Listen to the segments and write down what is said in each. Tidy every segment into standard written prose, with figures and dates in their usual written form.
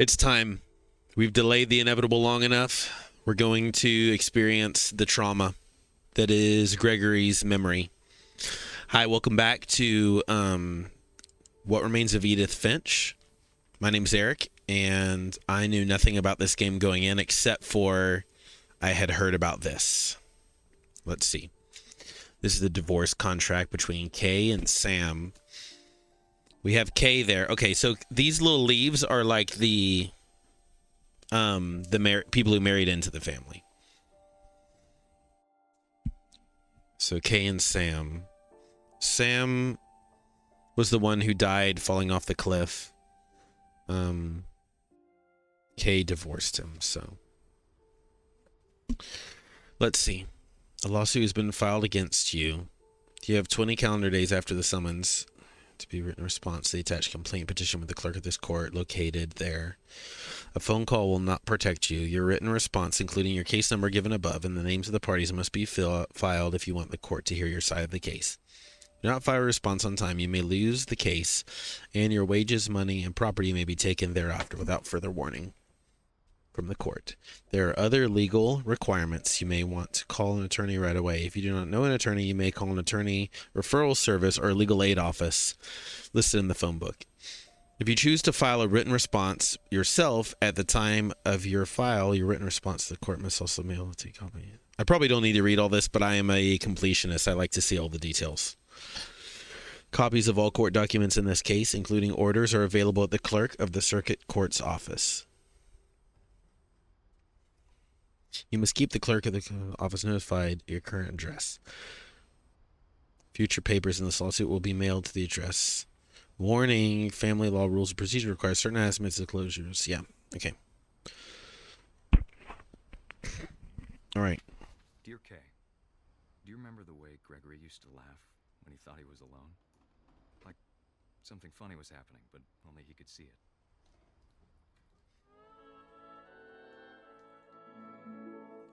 It's time. We've delayed the inevitable long enough. We're going to experience the trauma that is Gregory's memory. Hi, welcome back to What Remains of Edith Finch. My name's Eric, and I knew nothing about this game going in except for I had heard about this. Let's see. This is the divorce contract between Kay and Sam. We have Kay there. Okay, so these little leaves are like the people who married into the family. So Kay and Sam. Sam was the one who died falling off the cliff. Kay divorced him, so. Let's see. A lawsuit has been filed against you. You have 20 calendar days after the summons to be written response to the attached complaint petition with the clerk of this court located there. A phone call will not protect you. Your written response, including your case number given above and the names of the parties, must be filed if you want the court to hear your side of the case. Do not file a response on time. You may lose the case, and your wages, money, and property may be taken thereafter without further warning from the court. There are other legal requirements. You may want to call an attorney right away. If you do not know an attorney, you may call an attorney referral service or a legal aid office listed in the phone book. If you choose to file a written response yourself at the time of your file, your written response to the court must also mail a copy. I probably don't need to read all this, but I am a completionist. I like to see all the details. Copies of all court documents in this case, including orders, are available at the clerk of the circuit court's office. You must keep the clerk of the office notified your current address. Future papers in this lawsuit will be mailed to the address. Warning, family law rules and procedure require certain estimates of closures. Yeah, okay. All right. Dear Kay, do you remember the way Gregory used to laugh when he thought he was alone? Like something funny was happening, but only he could see it.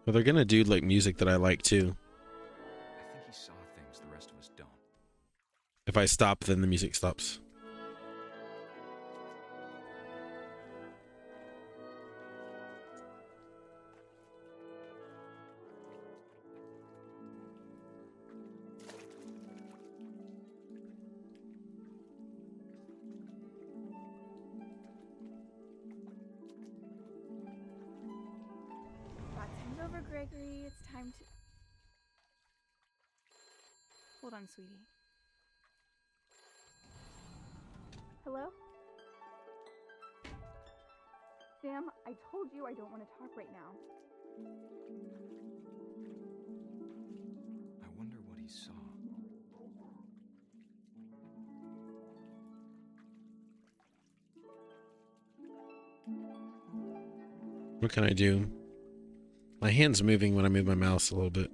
Well, they're gonna do like music that I like too. I think he saw things the rest of us don't. If I stop, then the music stops. Time's over, Gregory. It's time to... Hold on, sweetie. Hello? Sam, I told you I don't want to talk right now. I wonder what he saw. What can I do? My hand's moving when I move my mouse a little bit.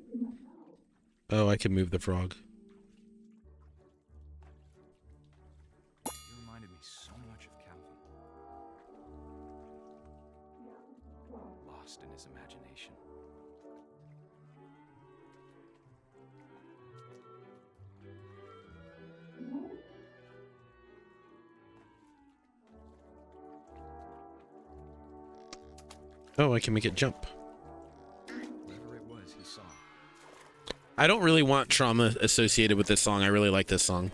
Oh, I can move the frog. He reminded me so much of Calvin. Lost in his imagination. Oh, I can make it jump. Whatever it was he saw. I don't really want trauma associated with this song. I really like this song.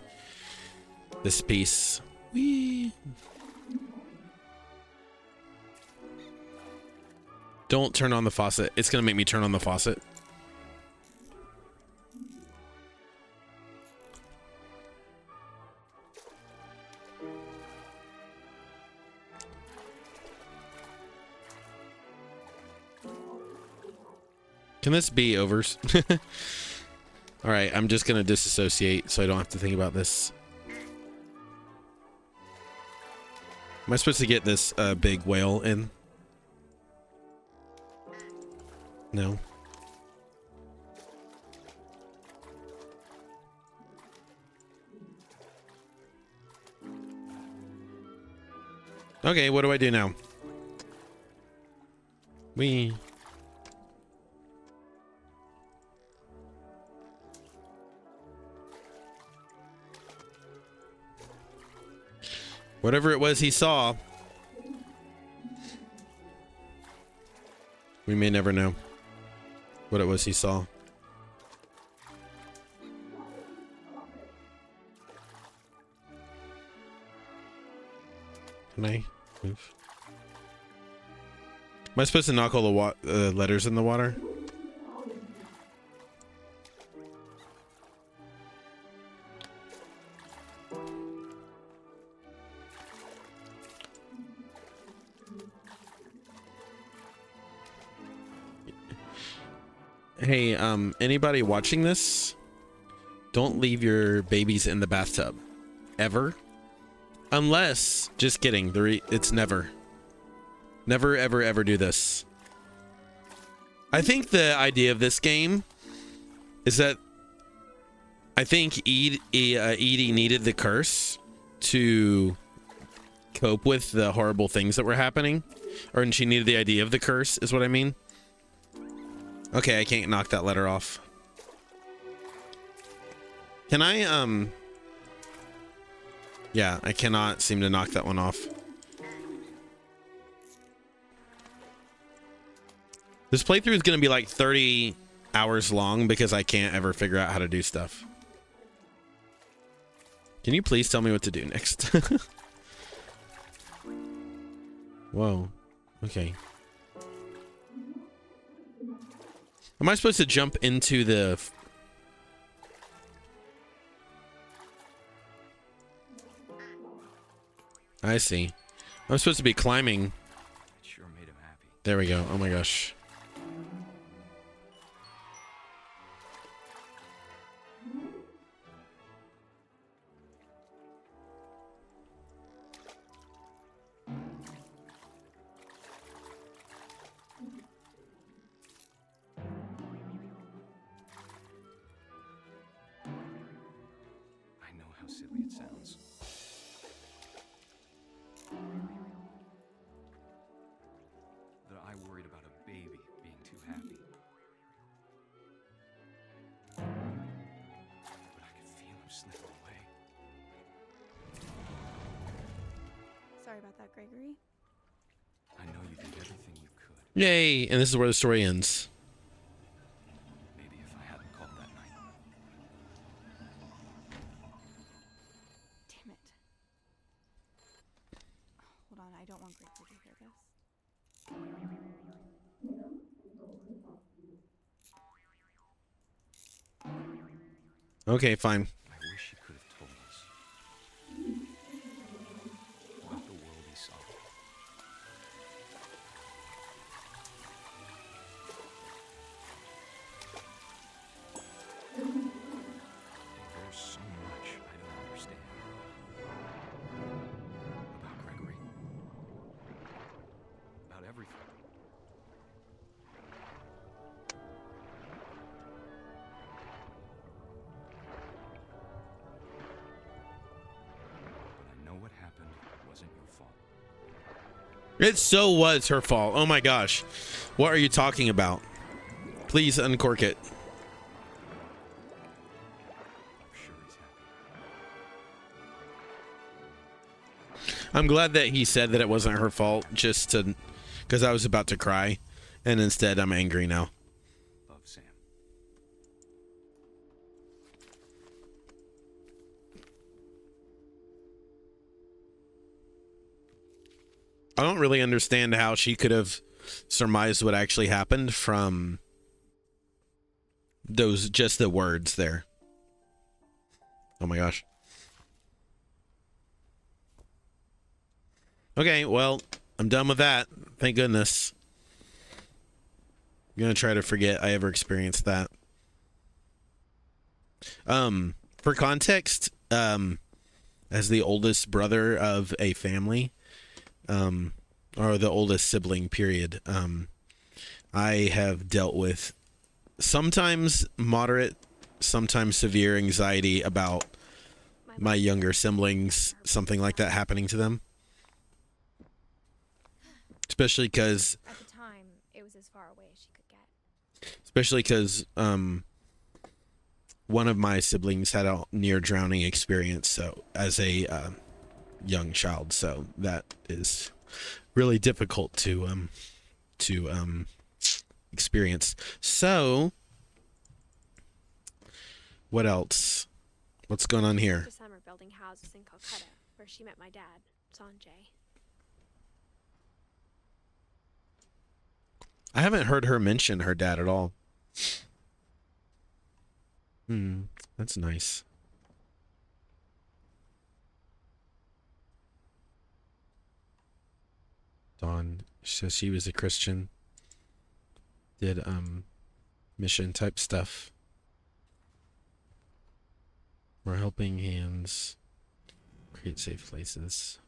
This piece. Whee. Don't turn on the faucet. It's going to make me turn on the faucet. Can this be overs? All right, I'm just going to disassociate so I don't have to think about this. Am I supposed to get this big whale in? No. Okay, what do I do now? Whatever it was he saw. We may never know what it was he saw. Can I move? Am I supposed to knock all the letters in the water? Hey, anybody watching this? Don't leave your babies in the bathtub. Ever. Unless, just kidding, it's never. Never, ever, ever do this. I think the idea of this game is that I think Edie needed the curse to cope with the horrible things that were happening. Or she needed the idea of the curse, is what I mean. Okay, I can't knock that letter off. Can I, yeah, I cannot seem to knock that one off. This playthrough is going to be like 30 hours long because I can't ever figure out how to do stuff. Can you please tell me what to do next? Whoa. Okay. Am I supposed to jump into the... I see. I'm supposed to be climbing. It sure made him happy. There we go. Oh my gosh. I know how silly it sounds. That I worried about a baby being too happy. But I could feel him slipping away. Sorry about that, Gregory. I know you did everything you could. Yay! And this is where the story ends. Maybe if I hadn't called that night. Damn it. Hold on, I don't want Gregory to hear this. Okay, fine. I wish he could have told us about the world he saw. There's so much I don't understand about Gregory, about everything. But I know what happened wasn't your fault. It so was her fault. Oh my gosh. What are you talking about? Please uncork it. I'm sure he's happy. I'm glad that he said that it wasn't her fault, just to, because I was about to cry, and instead I'm angry now. Love, Sam. I don't really understand how she could have surmised what actually happened from those, just the words there. Oh my gosh. Okay, well, I'm done with that. Thank goodness. I'm gonna try to forget I ever experienced that. For context, as the oldest brother of a family, or the oldest sibling, period, I have dealt with sometimes moderate, sometimes severe anxiety about my younger siblings, something like that happening to them. Especially because... At the time, it was as far away as she could get. Especially because one of my siblings had a near drowning experience, so as a young child, so that is really difficult to experience. So, what else? What's going on here? The summer building houses in Calcutta, where she met my dad, Sanjay. I haven't heard her mention her dad at all. That's nice. Dawn says she was a Christian. Did mission type stuff. We're helping hands create safe places.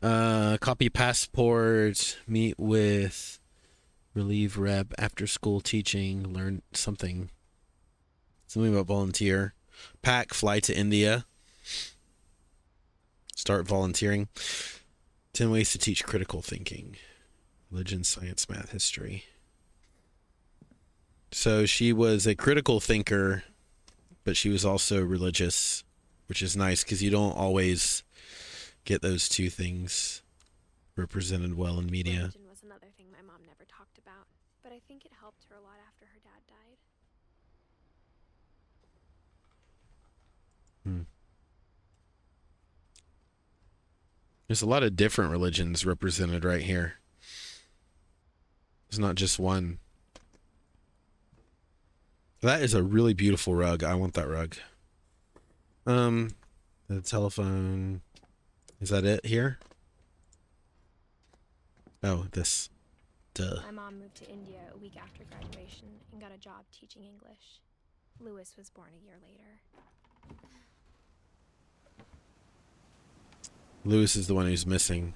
Copy passport, meet with relieve rep after school teaching, learn something about volunteer, pack, fly to India, start volunteering, 10 ways to teach critical thinking, religion, science, math, history. So she was a critical thinker, but she was also religious, which is nice because you don't always get those two things represented well in media. Religion was another thing my mom never talked about, but I think it helped her a lot after her dad died. There's a lot of different religions represented right here. There's not just one. That is a really beautiful rug. I want that rug. The telephone. Is that it here? Oh, this. Duh. My mom moved to India a week after graduation and got a job teaching English. Lewis was born a year later. Lewis is the one who's missing.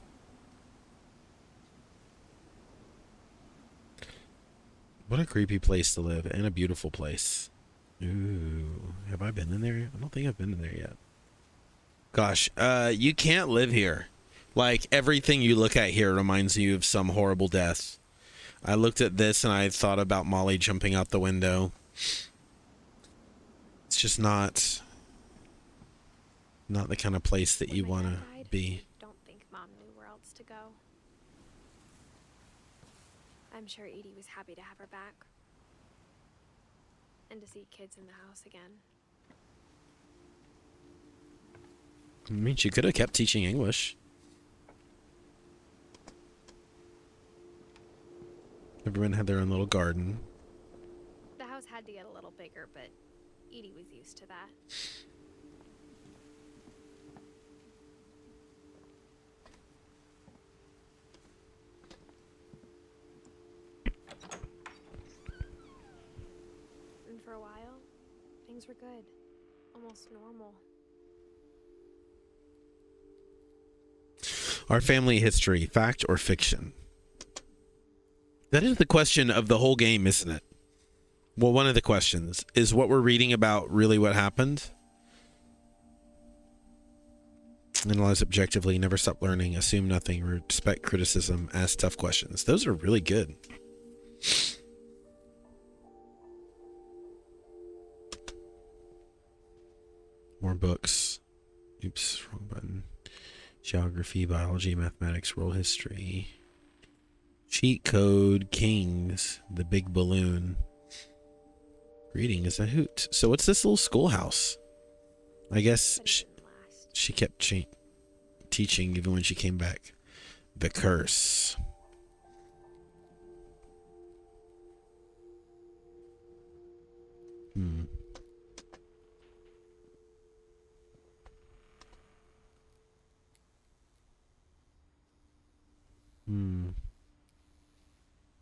What a creepy place to live, and a beautiful place. Ooh, have I been in there? I don't think I've been in there yet. Gosh, you can't live here. Like, everything you look at here reminds you of some horrible death. I looked at this and I thought about Molly jumping out the window. It's just not the kind of place that you want to be. Don't think Mom knew where else to go. I'm sure Edie was happy to have her back. And to see kids in the house again. I mean, she could have kept teaching English. Everyone had their own little garden. The house had to get a little bigger, but Edie was used to that. And for a while, things were good. Almost normal. Our family history, fact or fiction? That is the question of the whole game, isn't it? Well, one of the questions is what we're reading about really what happened? Analyze objectively, never stop learning, assume nothing, respect criticism, ask tough questions. Those are really good. More books. Oops, wrong button. Geography, biology, mathematics, world history. Cheat code, kings, the big balloon. Reading is a hoot. So what's this little schoolhouse? I guess she kept teaching even when she came back. The curse.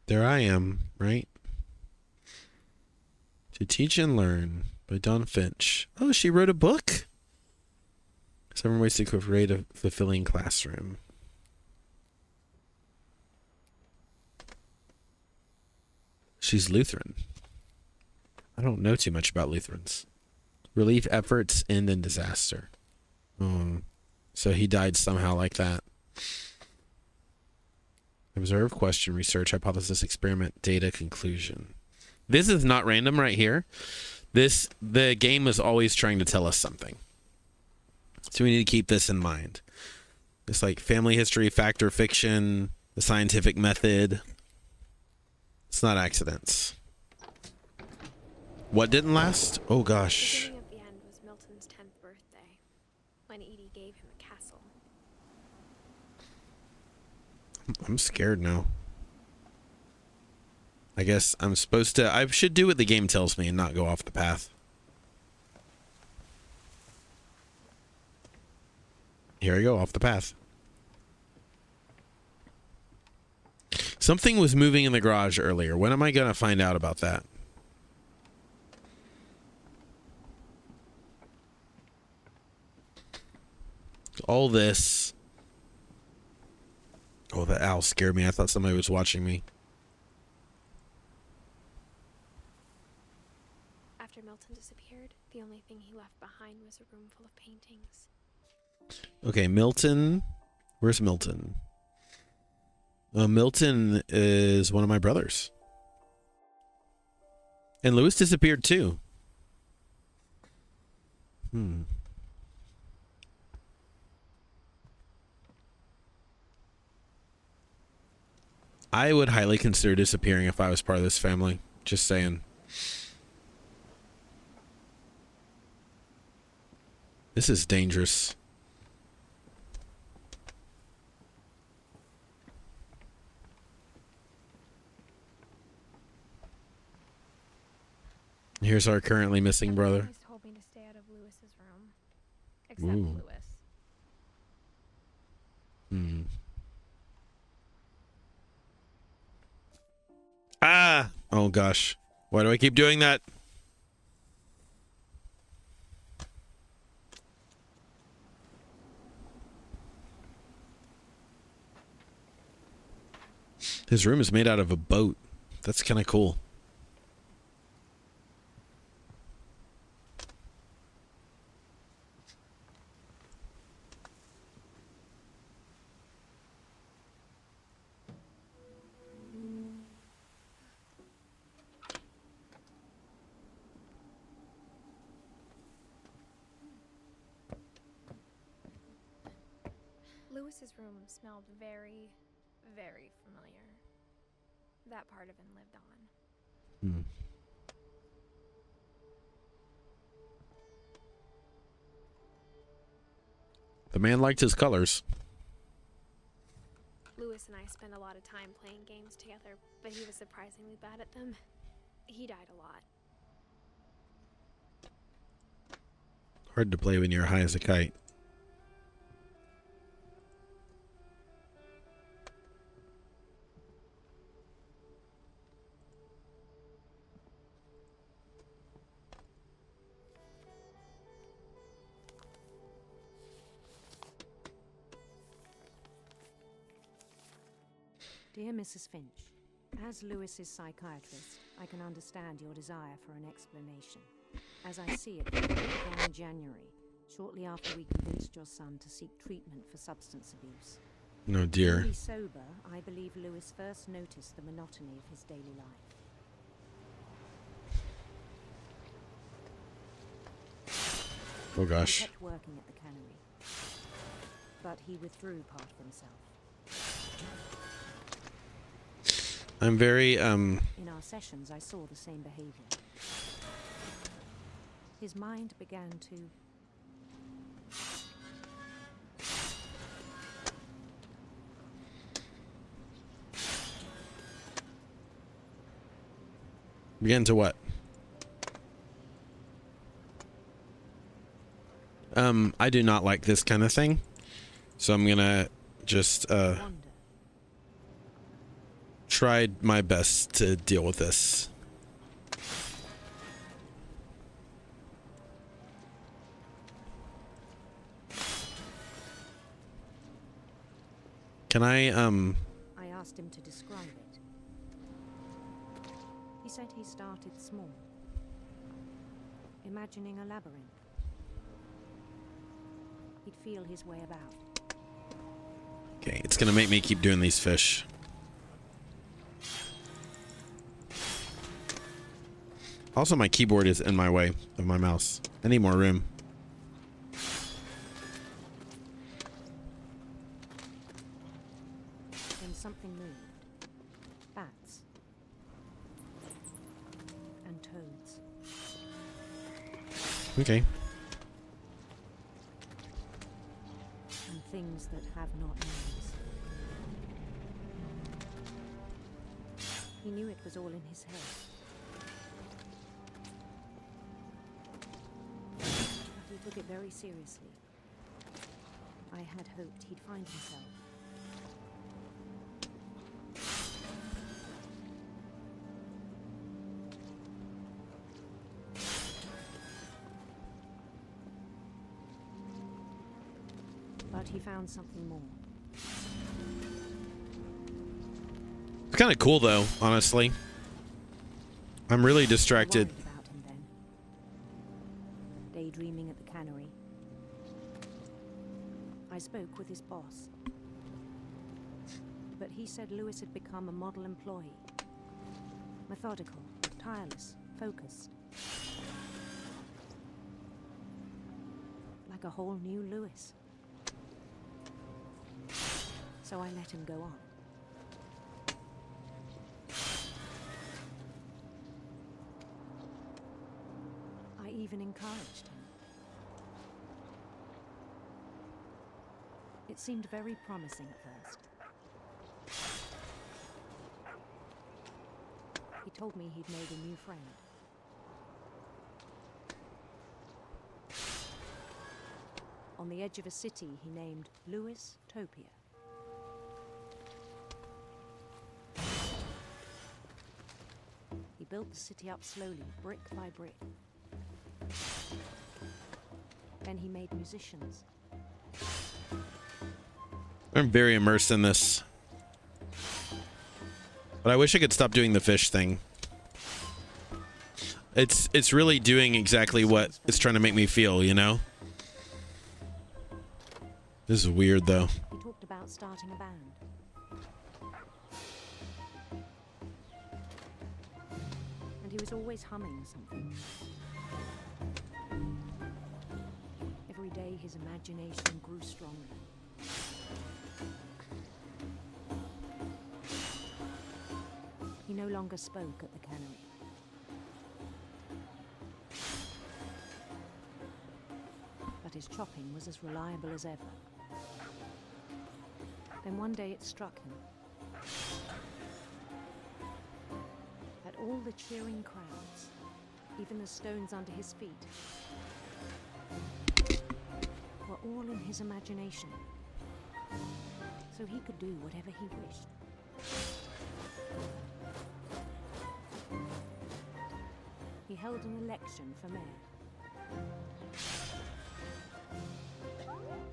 There I am, right? To Teach and Learn by Dawn Finch. Oh, she wrote a book? 7 Ways to Create a Fulfilling Classroom. She's Lutheran. I don't know too much about Lutherans. Relief efforts end in disaster. So he died somehow like that. Observe, question, research, hypothesis, experiment, data, conclusion. This is not random right here. The game is always trying to tell us something. So we need to keep this in mind. It's like family history, fact or fiction, The scientific method. It's not accidents. What didn't last? Oh The gosh. beginning of the end was Milton's 10th birthday, when Edie gave him a castle. I'm scared now. I guess I'm supposed to... I should do what the game tells me and not go off the path. Here I go, off the path. Something was moving in the garage earlier. When am I going to find out about that? All this... Oh, that owl scared me. I thought somebody was watching me. After Milton disappeared, the only thing he left behind was a room full of paintings. Okay, Milton. Where's Milton? Milton is one of my brothers. And Lewis disappeared too. I would highly consider disappearing if I was part of this family. Just saying. This is dangerous. Here's our currently missing brother. Everyone always told me to stay out of Lewis's room, except Ooh. Lewis. Ah! Oh gosh. Why do I keep doing that? His room is made out of a boat. That's kind of cool. Lewis's room smelled very, very familiar. That part of him lived on. The man liked his colors. Lewis and I spent a lot of time playing games together, but he was surprisingly bad at them. He died a lot. Hard to play when you're high as a kite. Dear Mrs. Finch, as Lewis's psychiatrist, I can understand your desire for an explanation. As I see it, it began in January, shortly after we convinced your son to seek treatment for substance abuse. No, dear. Newly sober, I believe Lewis first noticed the monotony of his daily life. Oh gosh. He kept working at the cannery, but he withdrew part of himself. I'm very, In our sessions, I saw the same behavior. His mind began to... begin to what? I do not like this kind of thing. So I'm gonna just, wander. tried my best to deal with this. Can I asked him to describe it. He said he started small, imagining a labyrinth. He'd feel his way about. okay, it's gonna make me keep doing these fish. Also, my keyboard is in my way of my mouse. I need more room. Then something moved. Bats. And toads. Okay. And things that have not names. He knew it was all in his head. But he took it very seriously. I had hoped he'd find himself. But he found something more. It's kind of cool, though, honestly. I'm really distracted. Worried about him then. Daydreaming at the cannery. I spoke with his boss. But he said Lewis had become a model employee. Methodical, tireless, focused. Like a whole new Lewis. So I let him go on. I even encouraged him. It seemed very promising at first. He told me he'd made a new friend. On the edge of a city he named Lewis Topia. He built the city up slowly, brick by brick. Then he made musicians. I'm very immersed in this. But I wish I could stop doing the fish thing. It's really doing exactly what it's trying to make me feel, you know? This is weird, though. He talked about starting a band. And he was always humming something. Every day his imagination grew stronger. He no longer spoke at the cannery. But his chopping was as reliable as ever. Then one day it struck him that all the cheering crowds, even the stones under his feet, were all in his imagination. So he could do whatever he wished. He held an election for mayor.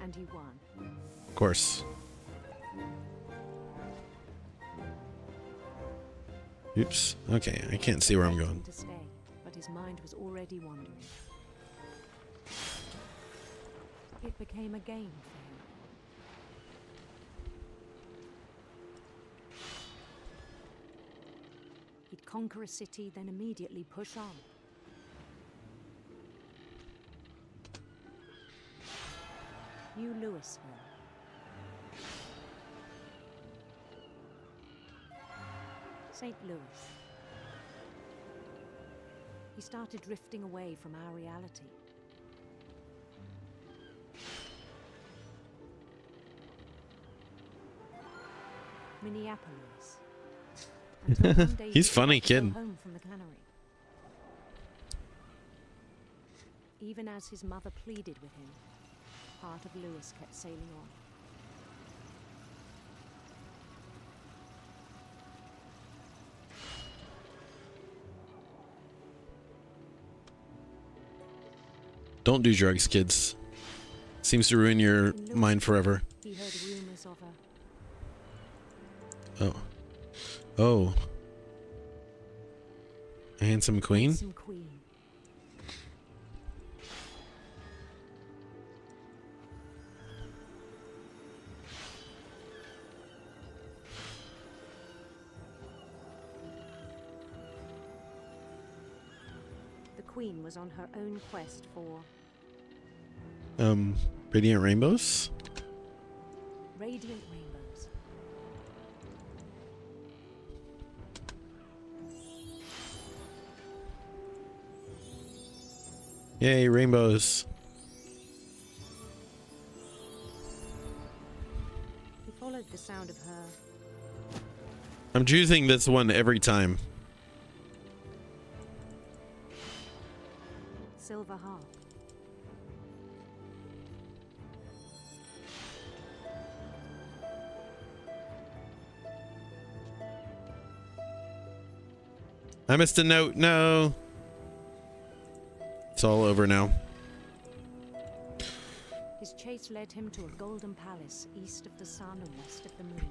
And he won. Of course. Oops. Okay, I can't see where I'm going. To stay, but his mind was already wandering. It became a game for him. He'd conquer a city, then immediately push on. New Louisville. St. Louis. He started drifting away from our reality. Minneapolis. Until one day He's he funny, got to go kid. home from the cannery. Even as his mother pleaded with him, part of Lewis kept sailing on. Don't do drugs, kids. Seems to ruin your mind forever. He heard rumors of a Oh. Oh. A handsome queen? handsome queen. The queen was on her own quest for Radiant rainbows? radiant rainbows. Yay, rainbows. He followed the sound of her. I'm choosing this one every time. Silver harp. I missed a note. No. It's all over now. His chase led him to a golden palace east of the sun and west of the moon.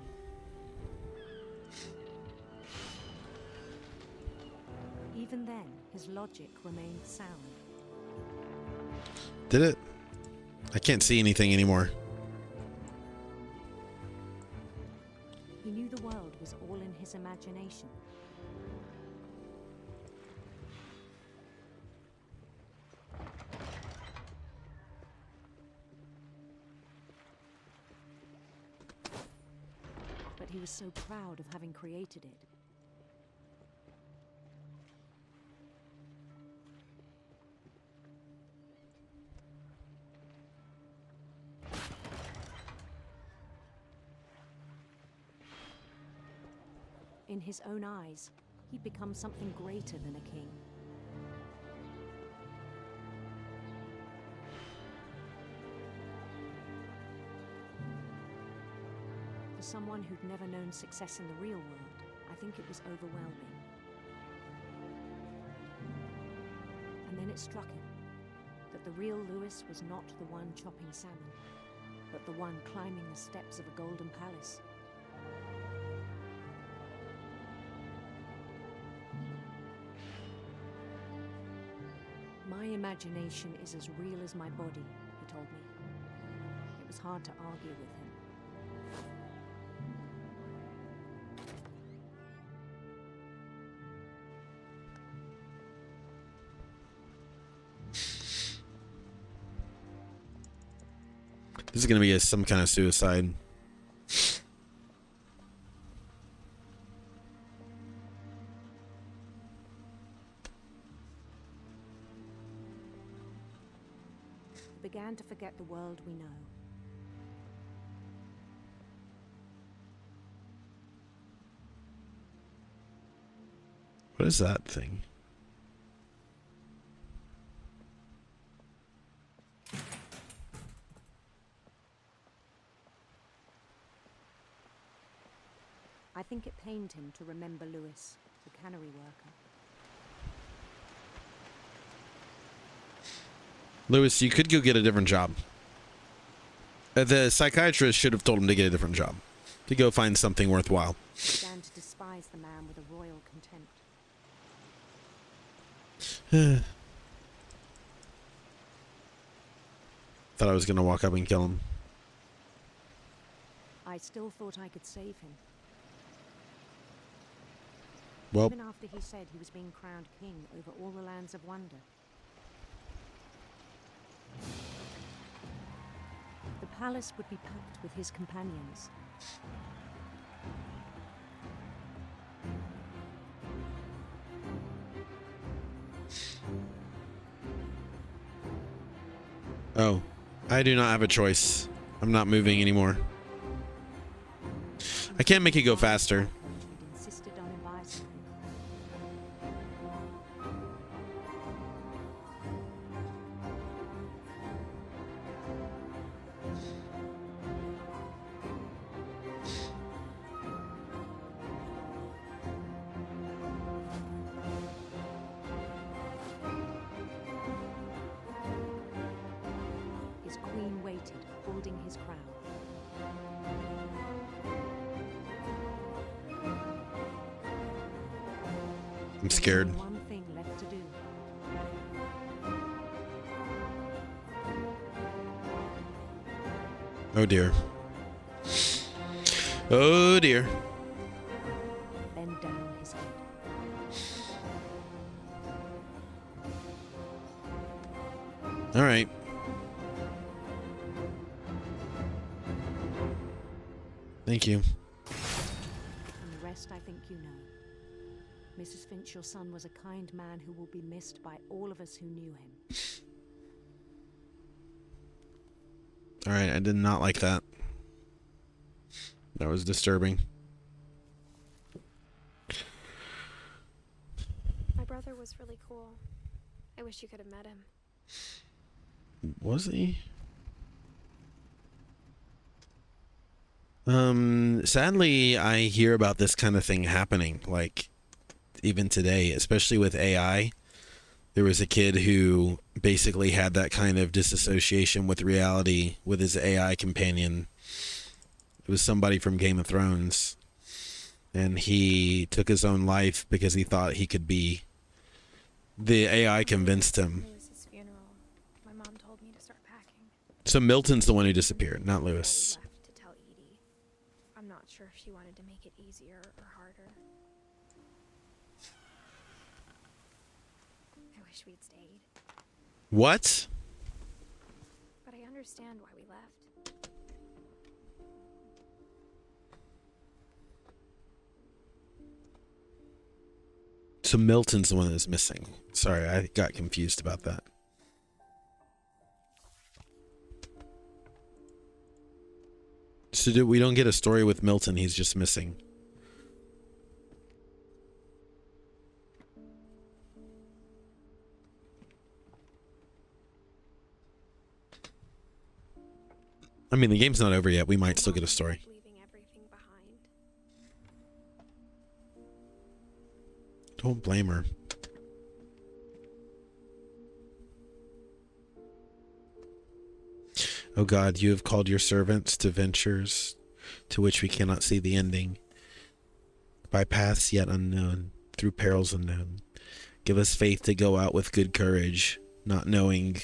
Even then, his logic remained sound. Did it? I can't see anything anymore. He knew the world was all in his imagination. But he was so proud of having created it. In his own eyes, he'd become something greater than a king. For someone who'd never known success in the real world, I think it was overwhelming. And then it struck him that the real Lewis was not the one chopping salmon, but the one climbing the steps of a golden palace. My imagination is as real as my body, he told me. It was hard to argue with him. This is gonna be some kind of suicide. We began to forget the world we know. What is that thing? I think it pained him to remember Lewis, the cannery worker. Lewis, you could go get a different job. The psychiatrist should have told him to get a different job. To go find something worthwhile. He began to despise the man with a royal contempt. Thought I was gonna walk up and kill him. I still thought I could save him. Well, Even after he said he was being crowned king over all the lands of wonder. The palace would be packed with his companions. oh, I do not have a choice. I'm not moving anymore. I can't make it go faster. He'd insisted on advising him. His queen waited, holding his crown. I'm scared. There was only one thing left to do. Oh dear. Oh dear. Bend down his head. All right. Thank you. And the rest I think you know. Mrs. Finch, your son was a kind man who will be missed by all of us who knew him. All right, I did not like that. That was disturbing. My brother was really cool. I wish you could have met him. Was he? Sadly, I hear about this kind of thing happening, like even today, especially with AI. There was a kid who basically had that kind of disassociation with reality with his AI companion. It was somebody from Game of Thrones, and he took his own life because he thought he could be. The AI convinced him. Lewis's funeral. My mom told me to start packing. So Milton's the one who disappeared, not Before we Lewis. left to tell Edie. I'm not sure if she wanted to make it easier or harder. I wish we'd stayed, What? but I understand why we left. So Milton's the one that's missing. Sorry, I got confused about that. So we don't get a story with Milton, he's just missing. I mean, the game's not over yet. We might still get a story. Leaving everything behind. Don't blame her. O God, you have called your servants to ventures to which we cannot see the ending, by paths yet unknown, through perils unknown. Give us faith to go out with good courage, not knowing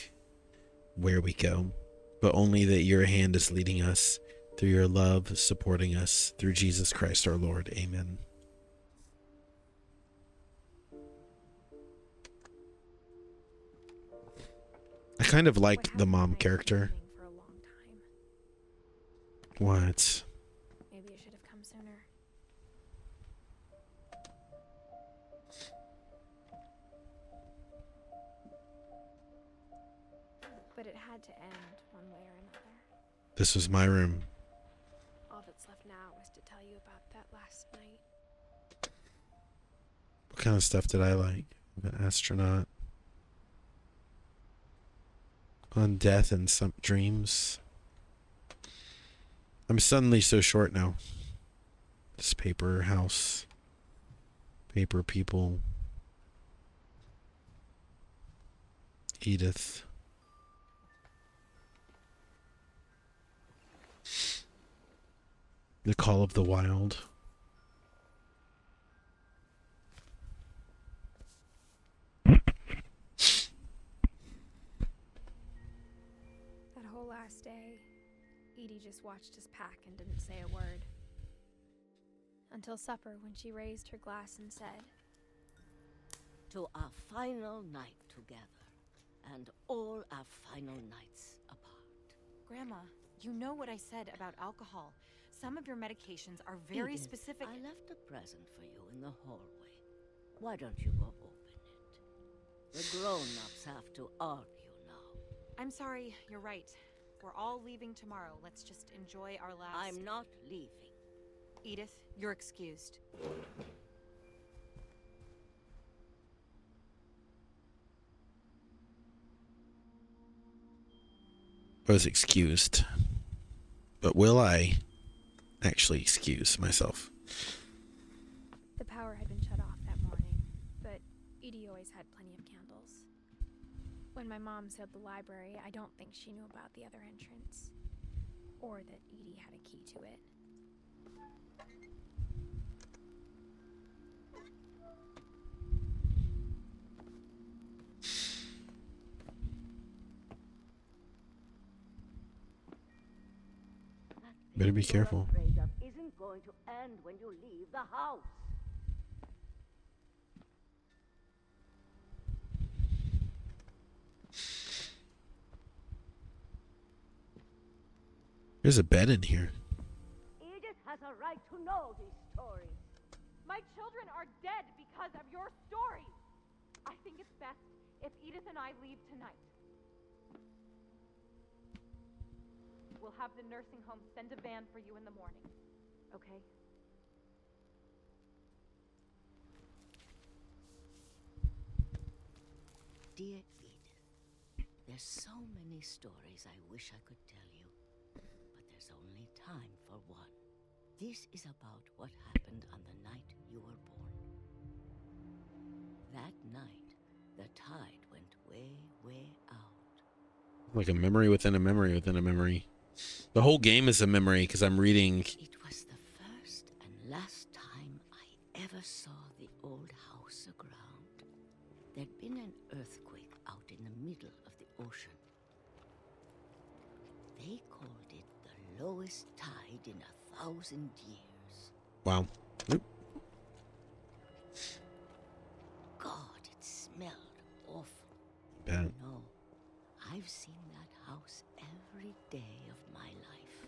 where we go, but only that your hand is leading us, through your love supporting us, through Jesus Christ our Lord. Amen. I kind of like the mom character. For a long time. What? Maybe it should have come sooner. But it had to end one way or another. This was my room. All that's left now is to tell you about that last night. What kind of stuff did I like? The astronaut. On death and some dreams. I'm suddenly so short now. This paper house. Paper people. Edith. The Call of the Wild. That whole last day, Edie just watched us pack and didn't say a word. Until supper, when she raised her glass and said, To our final night together, and all our final nights apart. Grandma, you know what I said about alcohol. Some of your medications are very Edith, specific. I left a present for you in the hallway. Why don't you go open it? The grown-ups have to argue now. I'm sorry, you're right. We're all leaving tomorrow. Let's just enjoy our last... I'm not leaving. Edith, you're excused. I was excused. But will I actually excuse myself? the power had been shut off that morning, but Edie always had plenty of candles. When my mom sealed the library, I don't think she knew about the other entrance, or that Edie had a key to it. Better be That careful. you're afraid of isn't going to end when you leave the house. There's a bed in here. Edith has a right to know these stories. My children are dead because of your stories. I think it's best if Edith and I leave tonight. We'll have the nursing home send a van for you in the morning. Okay? Dear Edith, there's so many stories I wish I could tell you, but there's only time for one. This is about what happened on the night you were born. That night, the tide went way, way out. Like a memory within a memory within a memory. The whole game is a memory because I'm reading. It was the first and last time I ever saw the old house aground. There'd been an earthquake out in the middle of the ocean. They called it the lowest tide in 1,000 years. Wow. Oop. God, it smelled awful. Bad. No, I've seen that house every day of my life.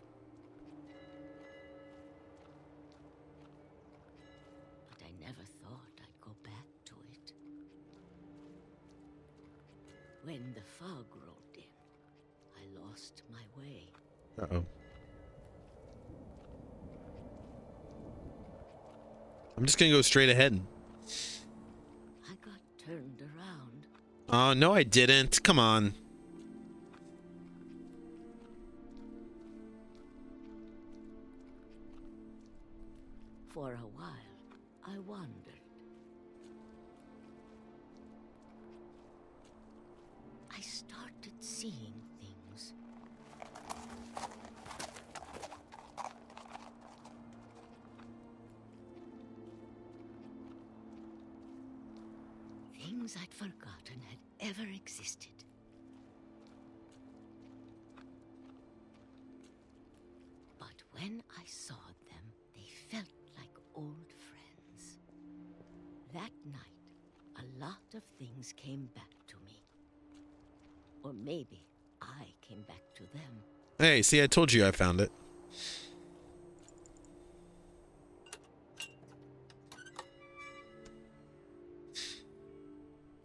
But I never thought I'd go back to it. When the fog rolled in, I lost my way. Uh-oh. I'm just gonna go straight ahead. I got turned around. Oh, no, I didn't. Come on. For a while, I wandered. I started seeing things. Things I'd forgotten had ever existed. But when I saw them, they felt like old friends. That night, a lot of things came back to me. Or maybe I came back to them. Hey, see, I told you I found it.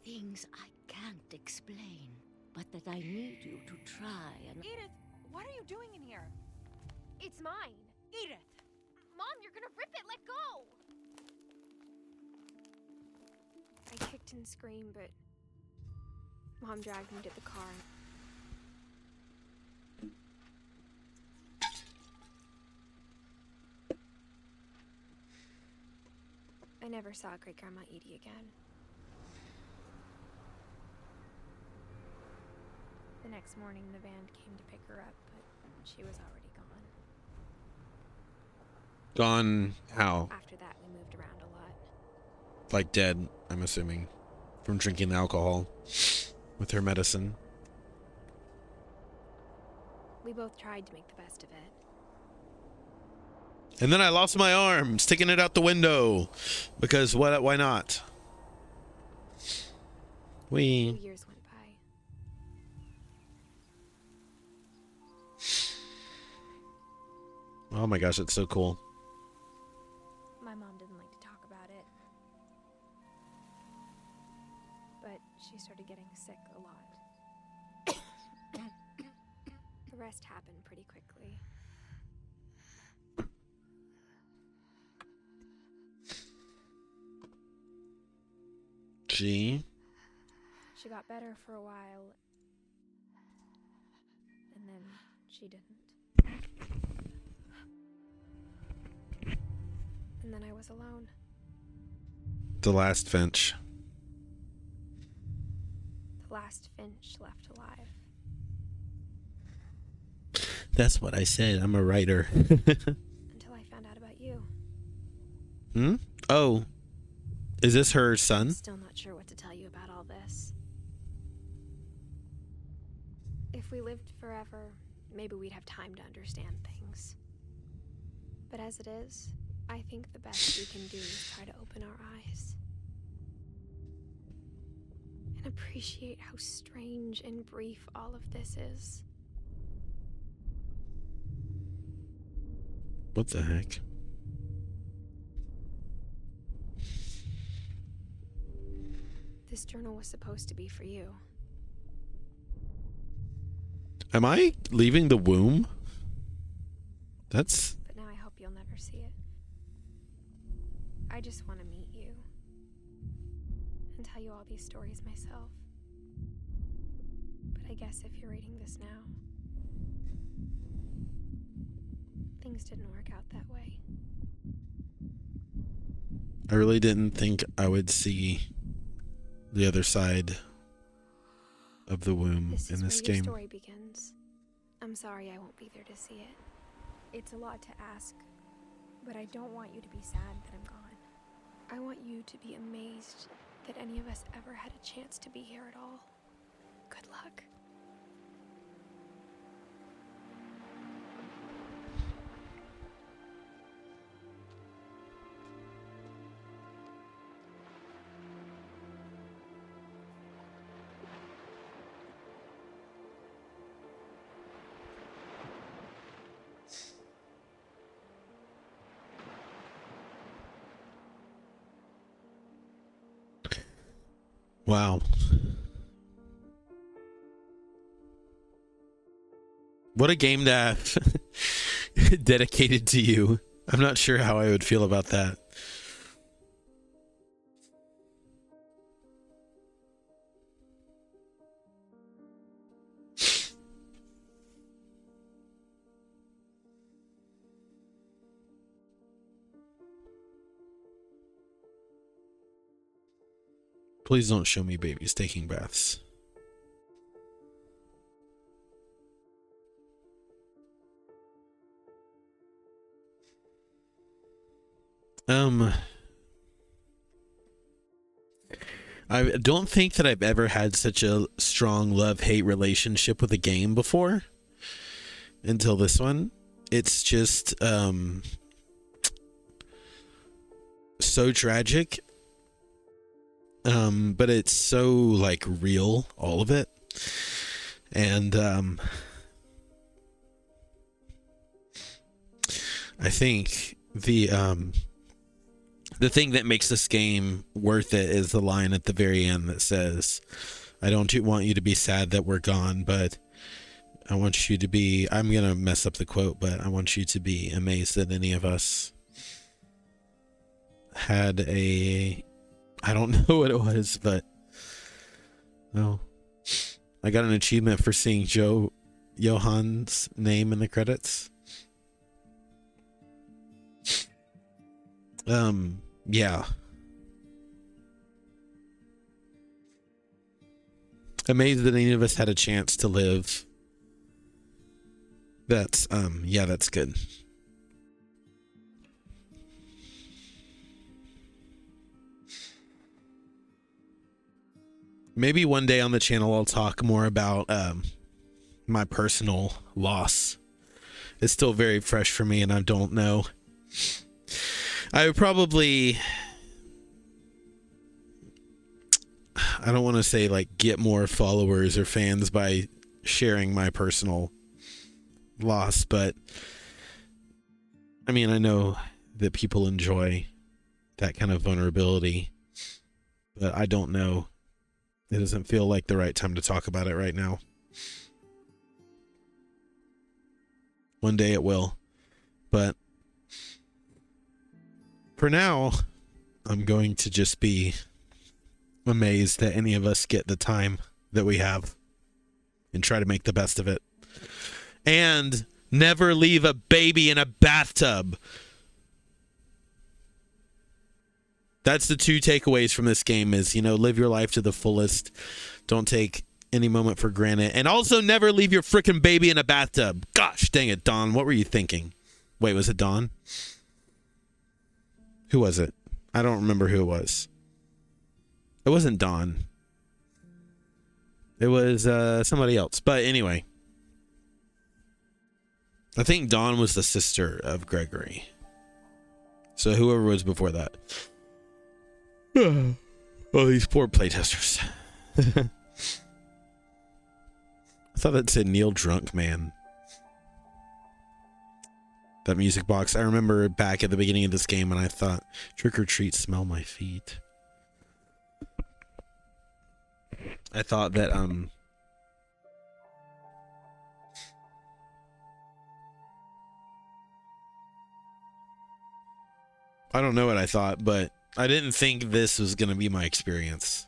Things I can't explain, but that I need you to try and... Edith, what are you doing in here? It's mine. Edith! Mom, you're gonna rip it. Let go. I kicked and screamed, but Mom dragged me to the car. I never saw Great Grandma Edie again. The next morning, the van came to pick her up, but she was already gone. Gone how? After that, we moved around a lot. Like dead, I'm assuming. From drinking the alcohol with her medicine. We both tried to make the best of it. And then I lost my arm, sticking it out the window. Because what? Why not? 2 years went by. Oh my gosh, it's so cool. My mom didn't like to talk about it. But she started getting sick a lot. The rest happened pretty quickly. Gee. She got better for a while, and then she didn't. And then I was alone. The last Finch. The last Finch left alive. That's what I said. I'm a writer. Until I found out about you. Hmm? Oh. Is this her son? Still not sure what to tell you about all this. If we lived forever, maybe we'd have time to understand things. But as it is, I think the best we can do is try to open our eyes. And appreciate how strange and brief all of this is. What the heck? This journal was supposed to be for you. Am I leaving the womb? That's... But now I hope you'll never see it. I just want to meet you. And tell you all these stories myself. But I guess if you're reading this now, things didn't work out that way. I really didn't think I would see the other side of the womb in this where your game. story begins. I'm sorry I won't be there to see it. It's a lot to ask, but I don't want you to be sad that I'm gone. I want you to be amazed that any of us ever had a chance to be here at all. Good luck. Wow. What a game to have dedicated to you. I'm not sure how I would feel about that. Please don't show me babies taking baths. I don't think that I've ever had such a strong love-hate relationship with a game before until this one. It's just so tragic. But it's so like real, all of it. And I think the thing that makes this game worth it is the line at the very end that says, I don't want you to be sad that we're gone, but I want you to be, I'm going to mess up the quote, but I want you to be amazed that any of us had a, I don't know what it was, but no. I got an achievement for seeing Johan's name in the credits. Yeah. Amazed that any of us had a chance to live. That's, yeah, that's good. Maybe one day on the channel I'll talk more about my personal loss. It's still very fresh for me and I don't know. I would probably, I don't want to say like get more followers or fans by sharing my personal loss, but I mean, I know that people enjoy that kind of vulnerability, but I don't know. It doesn't feel like the right time to talk about it right now. One day it will, but for now, I'm going to just be amazed that any of us get the time that we have and try to make the best of it. And never leave a baby in a bathtub. That's the two takeaways from this game is, you know, live your life to the fullest. Don't take any moment for granted. And also never leave your freaking baby in a bathtub. Gosh, dang it, Dawn. What were you thinking? Wait, was it Dawn? Who was it? I don't remember who it was. It wasn't Dawn. It was somebody else. But anyway. I think Dawn was the sister of Gregory. So whoever was before that. Oh, these poor playtesters. I thought that said Neil Drunk Man. That music box. I remember back at the beginning of this game and I thought, trick or treat, smell my feet. I thought that, I don't know what I thought, but I didn't think this was going to be my experience.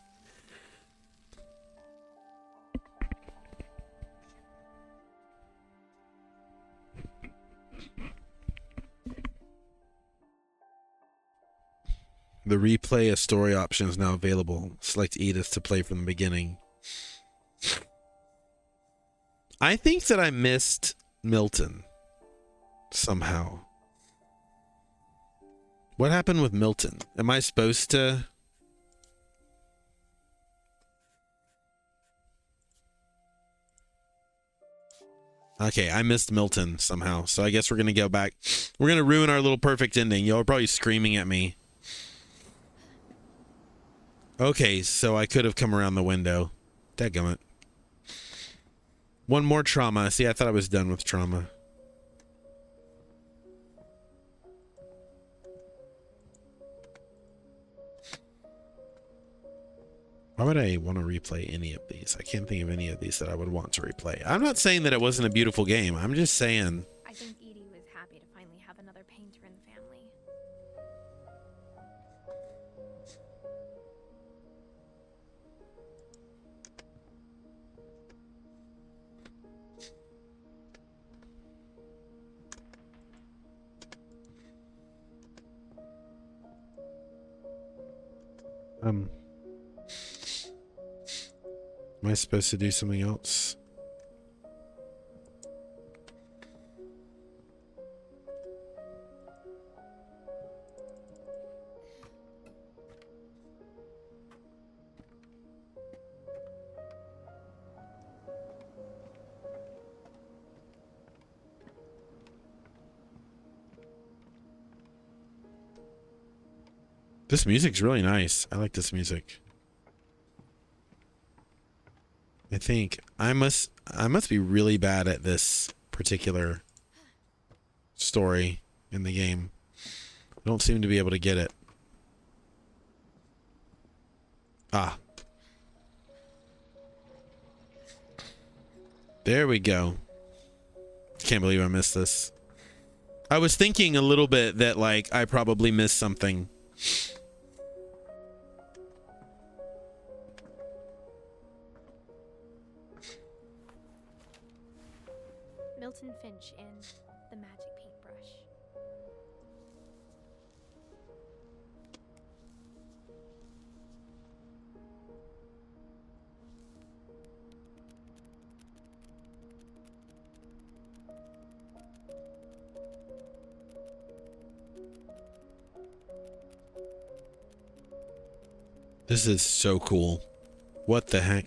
The replay a story option is now available. Select Edith to play from the beginning. I think that I missed Milton somehow. What happened with Milton? Am I supposed to? Okay, I missed Milton somehow. So I guess we're going to go back. We're going to ruin our little perfect ending. Y'all are probably screaming at me. Okay, so I could have come around the window. Dadgummit. One more trauma. See, I thought I was done with trauma. Why would I want to replay any of these? I can't think of any of these that I would want to replay. I'm not saying that it wasn't a beautiful game. I'm just saying. I think Edie was happy to finally have another painter in the family. Am I supposed to do something else? This music's really nice. I like this music. I think I must be really bad at this particular story in the game. I don't seem to be able to get it. Ah. There we go. Can't believe I missed this. I was thinking a little bit that like I probably missed something. Milton Finch in The Magic Paintbrush. This is so cool. What the heck?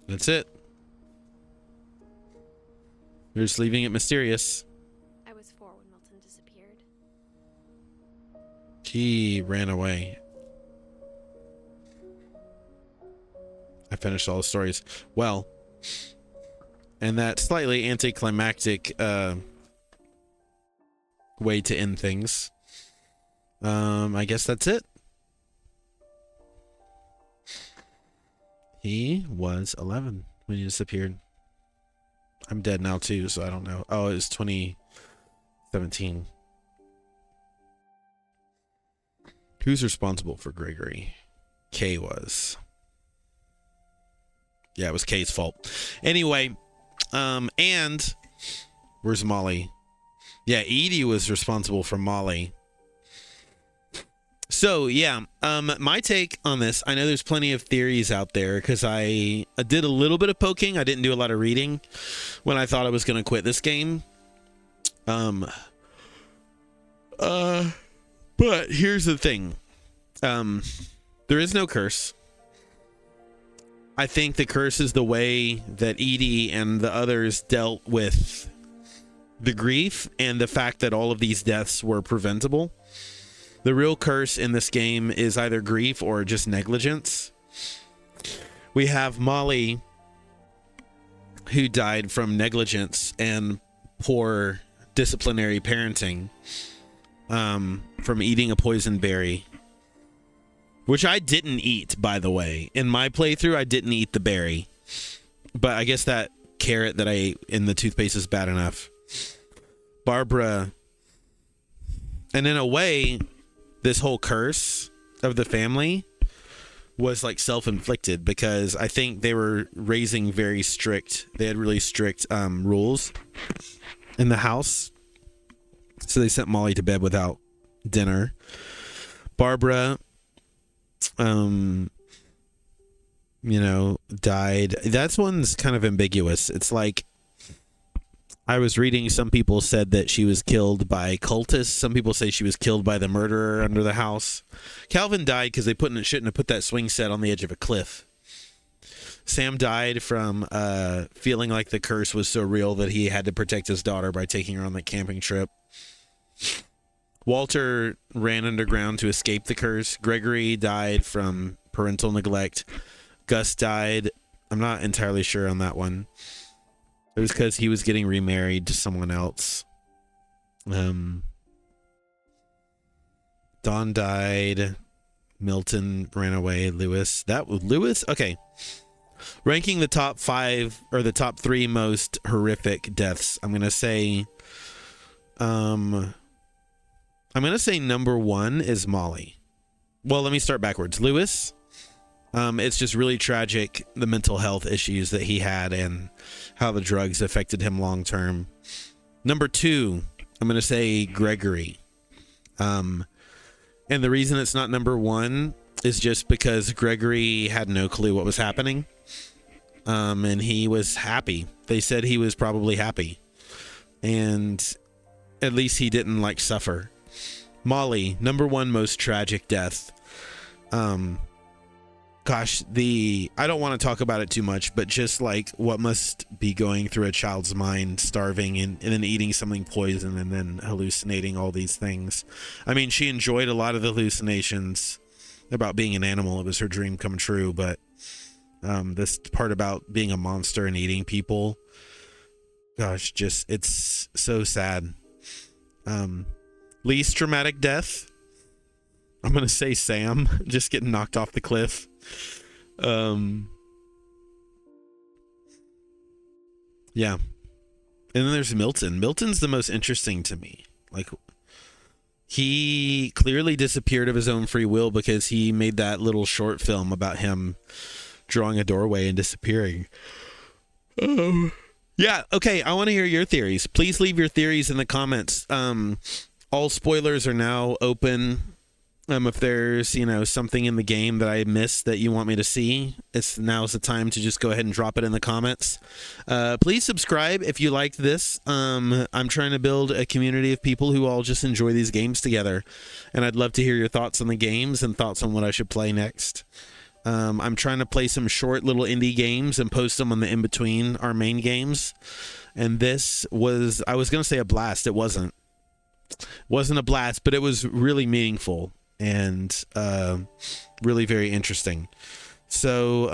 That's it. We're just leaving it mysterious. I was 4 when Milton disappeared. He ran away. I finished all the stories. Well, and that slightly anticlimactic way to end things. I guess that's it. He was 11 when he disappeared. I'm dead now too, so I don't know. Oh, it was 2017. Who's responsible for Gregory? Kay was. Yeah, it was Kay's fault. Anyway, and where's Molly? Yeah, Edie was responsible for Molly. So, yeah, my take on this, I know there's plenty of theories out there because I did a little bit of poking. I didn't do a lot of reading when I thought I was going to quit this game. But here's the thing. There is no curse. I think the curse is the way that Edie and the others dealt with the grief and the fact that all of these deaths were preventable. The real curse in this game is either grief or just negligence. We have Molly, who died from negligence and poor disciplinary parenting. from eating a poison berry, which I didn't eat, by the way. In my playthrough, I didn't eat the berry, but I guess that carrot that I ate in the toothpaste is bad enough. Barbara, and in a way, this whole curse of the family was like self-inflicted, because I think they were raising very strict, they had really strict rules in the house. So they sent Molly to bed without dinner. Barbara, died. That one's kind of ambiguous. It's like, I was reading, some people said that she was killed by cultists. Some people say she was killed by the murderer under the house. Calvin died because they shouldn't have put that swing set on the edge of a cliff. Sam died from feeling like the curse was so real that he had to protect his daughter by taking her on that camping trip. Walter ran underground to escape the curse. Gregory died from parental neglect. Gus died. I'm not entirely sure on that one. It was because he was getting remarried to someone else. Dawn died. Milton ran away. Lewis. That was Lewis? Okay. Ranking the top 5 or the top 3 most horrific deaths. I'm going to say number 1 is Molly. Well, let me start backwards. Lewis. It's just really tragic, the mental health issues that he had and how the drugs affected him long term. Number 2, I'm going to say Gregory. And the reason it's not number 1 is just because Gregory had no clue what was happening. And he was happy. They said he was probably happy. And at least he didn't like suffer. Molly, number 1 most tragic death. Gosh, I don't want to talk about it too much, but just like what must be going through a child's mind, starving and then eating something poison and then hallucinating all these things. I mean, she enjoyed a lot of the hallucinations about being an animal. It was her dream come true, but this part about being a monster and eating people, gosh, just, it's so sad. Least traumatic death, I'm going to say Sam, just getting knocked off the cliff. Yeah. And then there's Milton. Milton's the most interesting to me. Like, he clearly disappeared of his own free will because he made that little short film about him drawing a doorway and disappearing. Yeah, okay, I want to hear your theories. Please leave your theories in the comments. All spoilers are now open. If there's, something in the game that I missed that you want me to see, now's the time to just go ahead and drop it in the comments. Please subscribe if you liked this. I'm trying to build a community of people who all just enjoy these games together. And I'd love to hear your thoughts on the games and thoughts on what I should play next. I'm trying to play some short little indie games and post them on the in-between our main games. And this was, I was going to say a blast. It wasn't a blast, but it was really meaningful. And really very interesting. So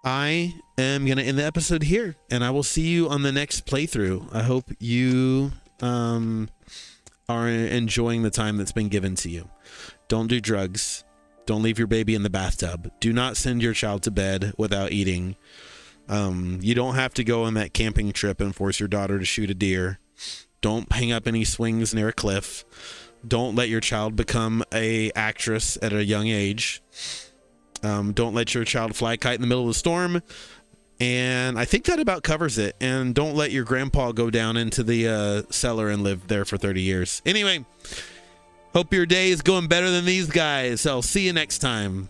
I am going to end the episode here, and I will see you on the next playthrough. I hope you are enjoying the time that's been given to you. Don't do drugs. Don't leave your baby in the bathtub. Do not send your child to bed without eating. You don't have to go on that camping trip and force your daughter to shoot a deer. Don't hang up any swings near a cliff. Don't let your child become a actress at a young age. Don't let your child fly a kite in the middle of the storm. And I think that about covers it. And don't let your grandpa go down into the cellar and live there for 30 years. Anyway, hope your day is going better than these guys. I'll see you next time.